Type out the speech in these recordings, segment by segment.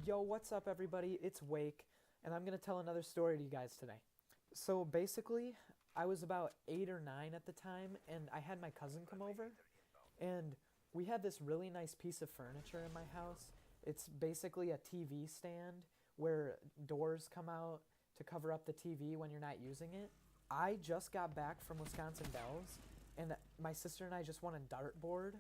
Yo, what's up, everybody? It's Wake, and I'm going to tell another story to you guys today. So basically, I was about 8 or 9 at the time, and I had my cousin come over, and we had this really nice piece of furniture in my house. It's basically a TV stand where doors come out to cover up the TV when you're not using it. I just got back from Wisconsin Dells, and my sister and I just won a dartboard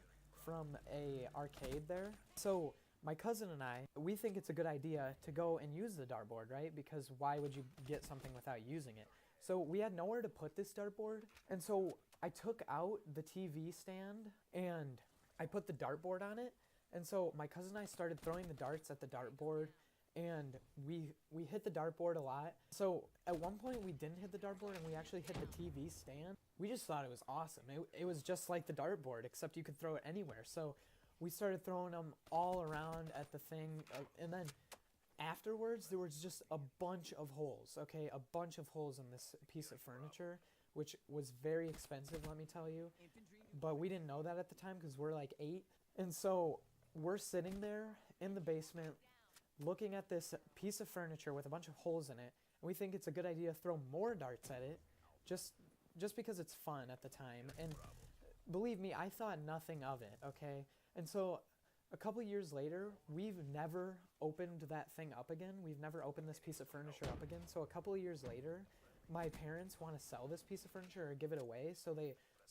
from a arcade there. So my cousin and I, we think it's a good idea to go and use the dartboard, right? Because why would you get something without using it? So we had nowhere to put this dartboard, and so I took out the TV stand and I put the dartboard on it. And so my cousin and I started throwing the darts at the dartboard, and we hit the dartboard a lot. So at one point we didn't hit the dartboard and we actually hit the TV stand. We just thought it was awesome. It was just like the dartboard, except you could throw it anywhere. So we started throwing them all around at the thing, and then afterwards there was just a bunch of holes, okay? A bunch of holes in this piece of furniture, which was very expensive, let me tell you. But we didn't know that at the time because we're like 8. And so we're sitting there in the basement looking at this piece of furniture with a bunch of holes in it, and we think it's a good idea to throw more darts at it just because it's fun at the time. And believe me, I thought nothing of it, okay? And so a couple years later, we've never opened that thing up again. We've never opened this piece of furniture up again. So a couple of years later, my parents want to sell this piece of furniture or give it away. So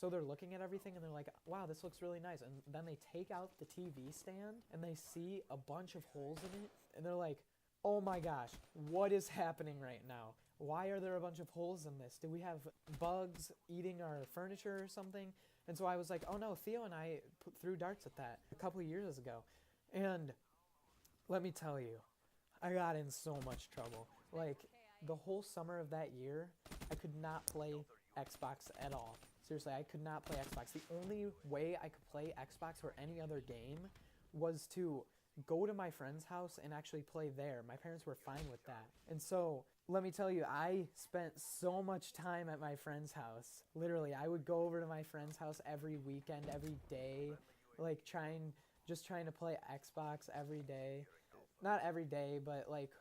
they're looking at everything and they're like, wow, this looks really nice. And then they take out the TV stand and they see a bunch of holes in it. And they're like, oh my gosh, what is happening right now? Why are there a bunch of holes in this? Do we have bugs eating our furniture or something? And so I was like, oh no, Theo and I threw darts at that a couple of years ago. And let me tell you, I got in so much trouble. Like, the whole summer of that year, I could not play Xbox at all. Seriously, I could not play Xbox. The only way I could play Xbox or any other game was to go to my friend's house and actually play there. My parents were fine with that. And so, let me tell you, I spent so much time at my friend's house. Literally, I would go over to my friend's house every weekend, every day, like just trying to play Xbox every day. Not every day, but like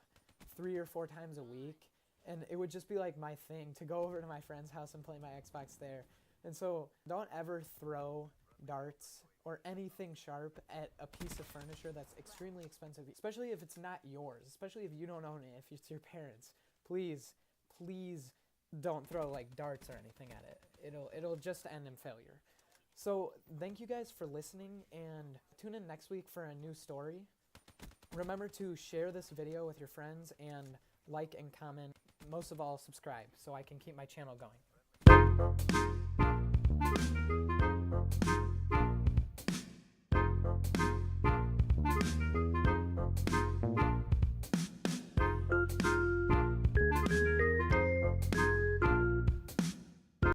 3 or 4 times a week. And it would just be like my thing to go over to my friend's house and play my Xbox there. And so don't ever throw darts or anything sharp at a piece of furniture that's extremely expensive, especially if it's not yours, especially if you don't own it, if it's your parents'. Please don't throw like darts or anything at it. It'll just end in failure. So thank you guys for listening, and tune in next week for a new story. Remember to share this video with your friends and like and comment. Most of all, subscribe so I can keep my channel going.